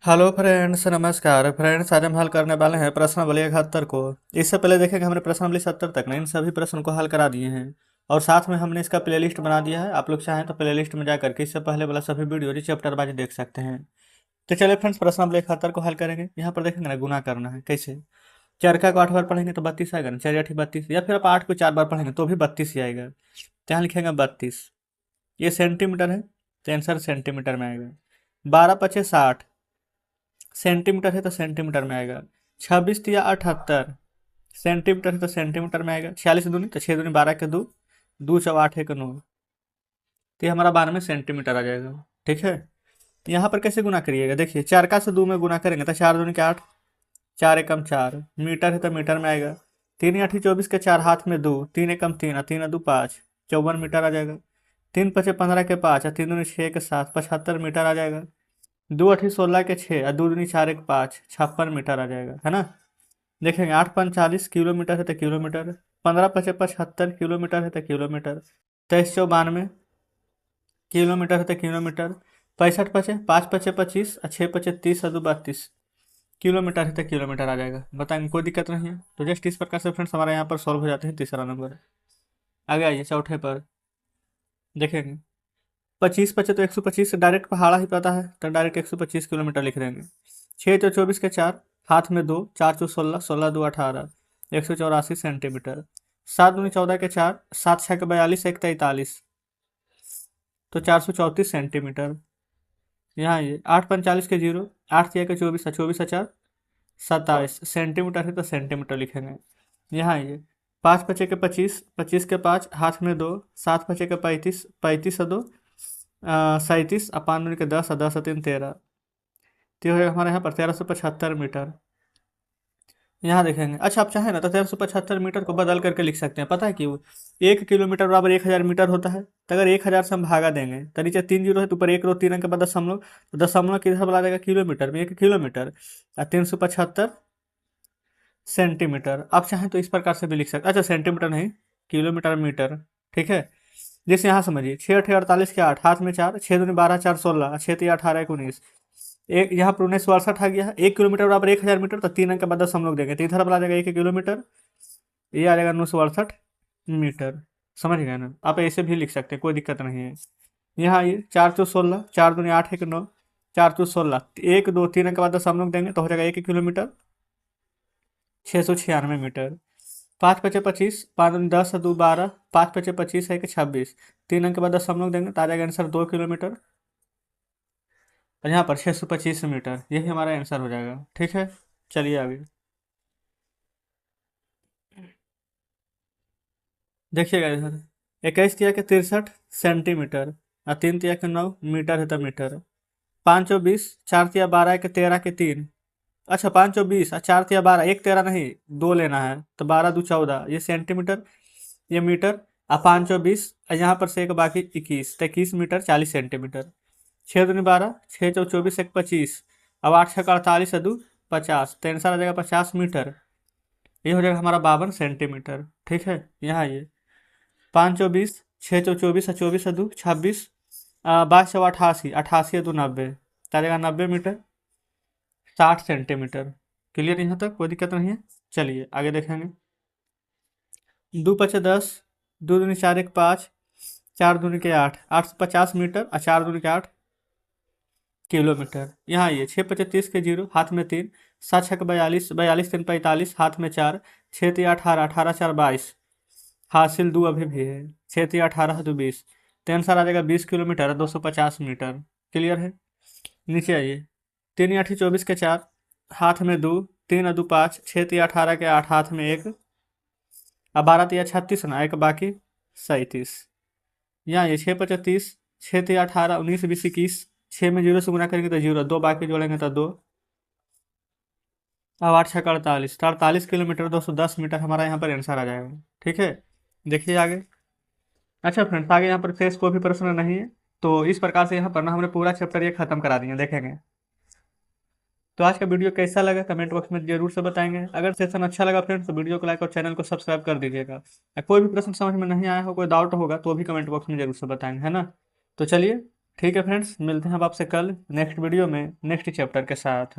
Hello friends, नमस्कार friends. आज हम हल करने वाले हैं प्रश्नावली 71 को। इससे पहले देखेंगे हमने प्रश्नावली 70 तक ना इन सभी प्रश्नों को हल करा दिए हैं और साथ में हमने इसका प्लेलिस्ट बना दिया है। आप लोग चाहें तो प्लेलिस्ट में जाकर के इससे पहले वाला सभी वीडियो चैप्टर वाइज देख सकते हैं। तो चलिए फ्रेंड्स, प्रश्नावली 71 को हल करेंगे। यहाँ पर देखेंगे ना, गुना करना है। कैसे? चरखा को 8 बार पढ़ेंगे तो 32 आएगा ना, 4 8 32, या फिर आप 8 को 4 बार पढ़ेंगे तो भी 32 ही आएगा। तो यहाँ लिखेंगे 32। ये सेंटीमीटर है तो आंसर सेंटीमीटर में आएगा। 12 पचे 60 सेंटीमीटर है तो सेंटीमीटर में आएगा। 26 तिया 78 सेंटीमीटर है तो सेंटीमीटर में आएगा। 46 दूनी तो 6 दूनी 12 के 2, 2 चौ 8 एक 9, तो ये हमारा 12 सेंटीमीटर आ जाएगा। ठीक है। यहाँ पर कैसे गुना करिएगा? देखिए, 4 का से 2 में गुना करेंगे तो 4 दूनी के 8, 4 एकम 4, मीटर है तो मीटर में आएगा। 3 8 24 के 4 हाथ में 2, 3 एकम 3 3 2 5, 54 मीटर आ जाएगा। 3 पचे 15 के 5 3 दूनी 6 के 7, 75 मीटर आ जाएगा। 2 8 16 के 6 और 2 दूनी 4 एक 5, 56 मीटर आ जाएगा, है ना। देखेंगे 8 5 40 किलोमीटर है तो किलोमीटर, 15 पचे 75 किलोमीटर है तो किलोमीटर, 23 चौ 92 किलोमीटर है तो किलोमीटर, 65 पचे 5 पचे 25 और 6 पचे 30 और 2 32 किलोमीटर है तो किलोमीटर आ जाएगा। बताएंगे, कोई दिक्कत नहीं है। तो जस्ट इस प्रकार से फ्रेंड्स हमारे यहाँ पर सॉल्व हो जाते हैं। तीसरा नंबर आगे आइए, चौथे पर देखेंगे। 25 पचे तो 125 से डायरेक्ट पहाड़ा ही पता है तो डायरेक्ट 125 किलोमीटर लिख देंगे। 6 तो 24 के 4 हाथ में 2, 4 चौ 16, 16 2 18, 184 सेंटीमीटर। 7 दूनी 14 के 4, 7 6 के 42, 1 43, तो 434 सेंटीमीटर। यहाँ ये 8 45 के 0, 8 6 के 24, 24 4 27 सेंटीमीटर है तो सेंटीमीटर लिखेंगे। यहाँ ये 5 पचे के 25, 25 के 5 हाथ में 2, 7 पचे के 35, 35 2 37 और 5 दूनी के 10 और 10 3 13, तो हो जाएगा हमारे यहाँ पर 1375 मीटर। यहाँ देखेंगे। अच्छा, आप चाहें ना तो 1375 मीटर को बदल करके लिख सकते हैं। पता है क्यों? 1 किलोमीटर बराबर 1000 मीटर होता है। तो अगर 1000 से हम भागा देंगे तो नीचे 3 जीरो है तो ऊपर 1 रो 3 अंक के बाद दशमलव, तो दशमलव किधर बना जाएगा? किलोमीटर में। 1 किलोमीटर और 375 सेंटीमीटर। आप चाहें तो इस प्रकार से भी लिख सकते। अच्छा, सेंटीमीटर नहीं, किलोमीटर मीटर। ठीक है। जैसे यहाँ समझिए, 6 8 48 के 8 हाथ में 4, 6 दूनी 12 4 16, 6 3 18 19, एक यहाँ पर 1962 आ गया है। 1 किलोमीटर बराबर 1000 मीटर, तो 3 अंक के बाद 10 हम लोग देंगे तो इधर बना जाएगा 1 किलोमीटर, ये आ जाएगा 1962 मीटर। समझ गए ना? आप ऐसे भी लिख सकते हैं, कोई दिक्कत नहीं है। यहाँ ये 4 चौ 16, 4 दूनी 8 1 9, 4 चौ 16, 1 2 3 अंक के बाद 10 हम लोग देंगे तो हो जाएगा 1 किलोमीटर, 696 मीटर। 5 पचे 25, 5 दूनी 10 2 12, 5 पचे 25 है कि 26, 3 अंक के बाद 10 हम लोग देंगे तो आ जाएगा आंसर 2 किलोमीटर और यहाँ पर 625 मीटर। यही हमारा आंसर हो जाएगा। ठीक है, चलिए आगे देखिएगा इधर। 21 तिया के 63 सेंटीमीटर और 3 तिया के 9 मीटर है तो मीटर। 5 और 20, 4 तिया 12 के 13 के 3। अच्छा, 5 और 20 और 4 तिया 12, एक 13 नहीं, 2 लेना है तो 12 2 14, ये सेंटीमीटर, ये मीटर। और 5 और 20 और यहाँ पर से एक बाकी 21, तो 21 मीटर 40 सेंटीमीटर। 6 दूनी 12, 6 चौ 24 1 25, अब 8 6 48 2 50, तो आंसर आ जाएगा 50 मीटर। ये हो जाएगा हमारा 52 सेंटीमीटर। ठीक है। यहाँ ये 5 चौ 20, 6 चौ 24 24 2 26, 22 चौ 88, 88 2 90, तो आ जाएगा 90 मीटर 60 सेंटीमीटर। क्लियर यहाँ तक? कोई दिक्कत नहीं है। चलिए आगे देखेंगे। 2 पचे 10, 2 दूनी 4 1 5, 4 दूनी के 8, 850 मीटर और 4 दूनी के 8 किलोमीटर। यहाँ ये 6 पचे 30 के 0 हाथ में 3, 7 6 42, 42 3 45 हाथ में 4, 6 3 18, 18 4 22, हासिल 2 अभी भी है, 6 3 18 2 20, तो आंसर आ जाएगा 20 किलोमीटर 250 मीटर। क्लियर है। नीचे आइए। 3 8 24 के 4 हाथ में 2, 3 2 5, 6 3 18 के 8 हाथ में 1, अब 12 3 36 ना, एक बाकी 37। यहाँ ये 6 पचे 30, 6 3 18 19 20 21, 6 में 0 से गुना करेंगे तो 0, 2 बाकी जोड़ेंगे तो 2, अब 8 6 48, 48 किलोमीटर 210 मीटर हमारा यहाँ पर आंसर आ जाएगा। ठीक है, देखिए आगे। अच्छा फ्रेंड्स, आगे यहाँ पर शेष कोई भी प्रश्न नहीं है। तो इस प्रकार से यहाँ पर ना हमने पूरा चैप्टर ये खत्म करा दिया, देखेंगे। तो आज का वीडियो कैसा लगा कमेंट बॉक्स में जरूर से बताएंगे। अगर सेशन अच्छा लगा फ्रेंड्स तो वीडियो को लाइक और चैनल को सब्सक्राइब कर दीजिएगा। कोई भी प्रश्न समझ में नहीं आया हो, कोई डाउट होगा तो भी कमेंट बॉक्स में जरूर से बताएंगे, है ना। तो चलिए ठीक है फ्रेंड्स, मिलते हैं अब आपसे कल नेक्स्ट वीडियो में नेक्स्ट चैप्टर के साथ।